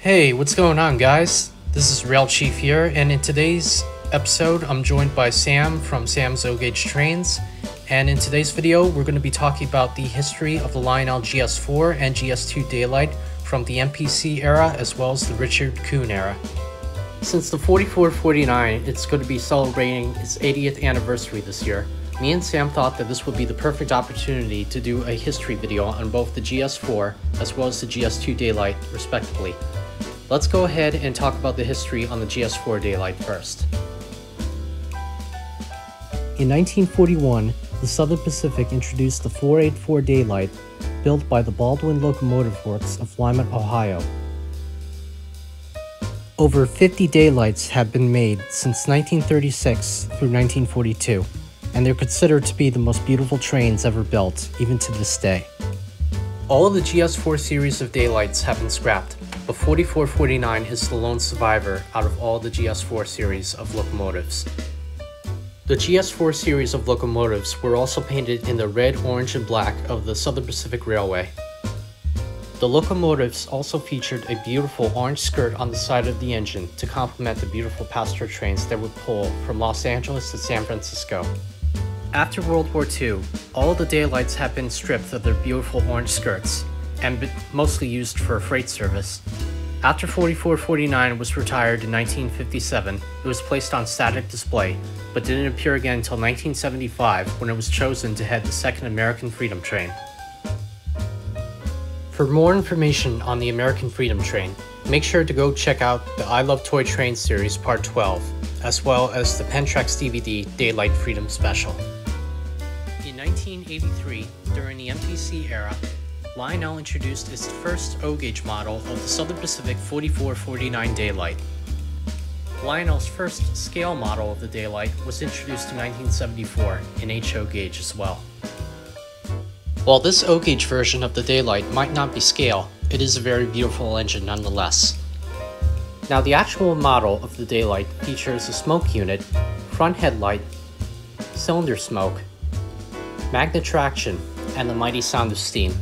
Hey, what's going on, guys? This is Rail Chief here, and in today's episode, I'm joined by Sam from Sam's O-Gauge Trains. And in today's video, we're going to be talking about the history of the Lionel GS4 and GS2 Daylight from the MPC era as well as the Richard Kuhn era. Since the 4449, it's going to be celebrating its 80th anniversary this year. Me and Sam thought that this would be the perfect opportunity to do a history video on both the GS4 as well as the GS2 Daylight, respectively. Let's go ahead and talk about the history on the GS4 Daylight first. In 1941, the Southern Pacific introduced the 484 Daylight, built by the Baldwin Locomotive Works of Lima, Ohio. Over 50 Daylights have been made since 1936 through 1942, and they're considered to be the most beautiful trains ever built, even to this day. All of the GS4 series of Daylights have been scrapped, but 4449 is the lone survivor out of all the GS4 series of locomotives. The GS4 series of locomotives were also painted in the red, orange, and black of the Southern Pacific Railway. The locomotives also featured a beautiful orange skirt on the side of the engine to complement the beautiful passenger trains that would pull from Los Angeles to San Francisco. After World War II, all of the Daylights have been stripped of their beautiful orange skirts, and mostly used for freight service. After 4449 was retired in 1957, it was placed on static display, but didn't appear again until 1975 when it was chosen to head the second American Freedom Train. For more information on the American Freedom Train, make sure to go check out the I Love Toy Train series Part 12, as well as the Pentrax DVD Daylight Freedom Special. In 1983, during the MPC era, Lionel introduced its first O-Gauge model of the Southern Pacific 4449 Daylight. Lionel's first scale model of the Daylight was introduced in 1974 in HO gauge as well. While this O-Gauge version of the Daylight might not be scale, it is a very beautiful engine nonetheless. Now, the actual model of the Daylight features a smoke unit, front headlight, cylinder smoke, magnet traction, and the mighty sound of steam.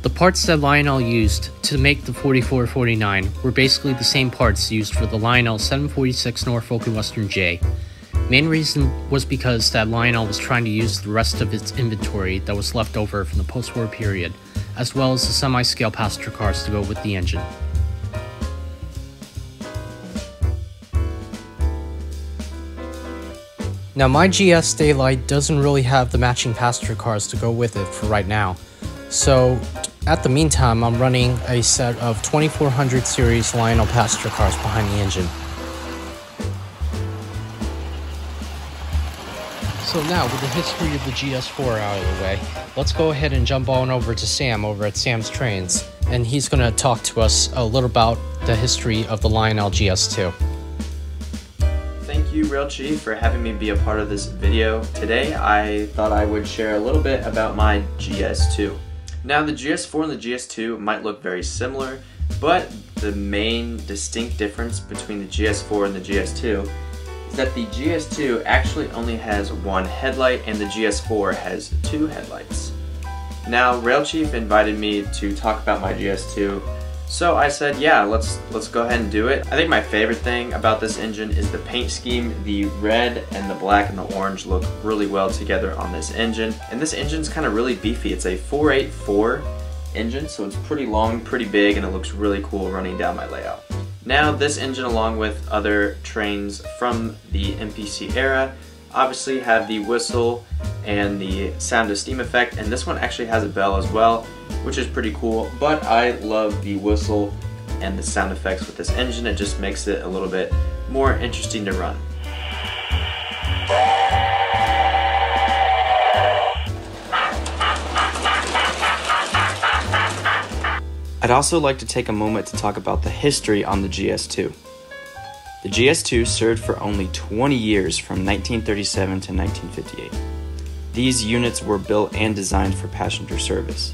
The parts that Lionel used to make the 4449 were basically the same parts used for the Lionel 746 Norfolk and Western J. Main reason was because that Lionel was trying to use the rest of its inventory that was left over from the post-war period, as well as the semi-scale passenger cars to go with the engine. Now, my GS Daylight doesn't really have the matching passenger cars to go with it for right now, so at the meantime, I'm running a set of 2400 series Lionel passenger cars behind the engine. So now, with the history of the GS4 out of the way, let's go ahead and jump on over to Sam over at Sam's Trains, and he's going to talk to us a little about the history of the Lionel GS2. Thank you, Rail Chief, for having me be a part of this video. Today, I thought I would share a little bit about my GS2. Now, the GS4 and the GS2 might look very similar, but the main distinct difference between the GS4 and the GS2 is that the GS2 actually only has one headlight and the GS4 has two headlights. Now, Rail Chief invited me to talk about my GS2, so I said, yeah, let's go ahead and do it. I think my favorite thing about this engine is the paint scheme. The red and the black and the orange look really well together on this engine. And this engine's kind of really beefy. It's a 484 engine, so it's pretty long, pretty big, and it looks really cool running down my layout. Now, this engine, along with other trains from the MPC era, obviously have the whistle and the sound of steam effect, and this one actually has a bell as well, which is pretty cool, but I love the whistle and the sound effects with this engine. It just makes it a little bit more interesting to run. I'd also like to take a moment to talk about the history on the GS2. The GS2 served for only 20 years from 1937 to 1958. These units were built and designed for passenger service.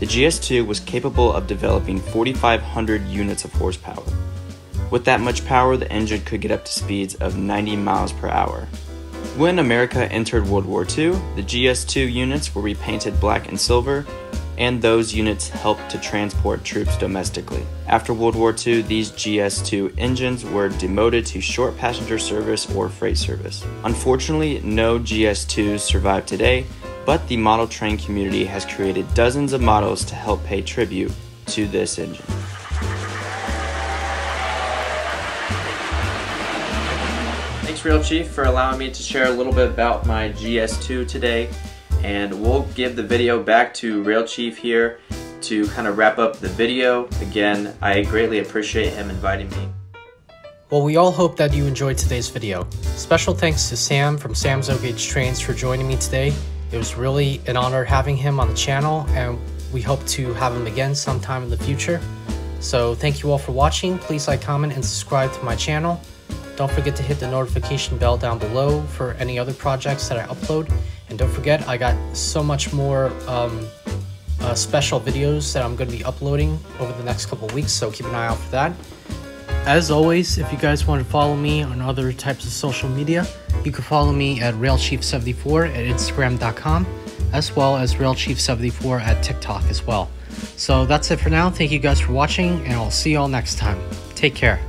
The GS2 was capable of developing 4,500 units of horsepower. With that much power, the engine could get up to speeds of 90 miles per hour. When America entered World War II, the GS2 units were repainted black and silver, and those units helped to transport troops domestically. After World War II, these GS2 engines were demoted to short passenger service or freight service. Unfortunately, no GS2s survive today, but the model train community has created dozens of models to help pay tribute to this engine. Thanks, Real Chief, for allowing me to share a little bit about my GS2 today. And we'll give the video back to Real Chief here to kind of wrap up the video. Again, I greatly appreciate him inviting me. Well, we all hope that you enjoyed today's video. Special thanks to Sam from Sam's O-Gauge Trains for joining me today. It was really an honor having him on the channel, and we hope to have him again sometime in the future. So thank you all for watching. Please like, comment, and subscribe to my channel. Don't forget to hit the notification bell down below for any other projects that I upload. And don't forget, I got so much more special videos that I'm going to be uploading over the next couple of weeks, so keep an eye out for that. As always, if you guys want to follow me on other types of social media, you can follow me at RailChief74 at Instagram.com, as well as RailChief74 at TikTok as well. So that's it for now. Thank you guys for watching, and I'll see you all next time. Take care.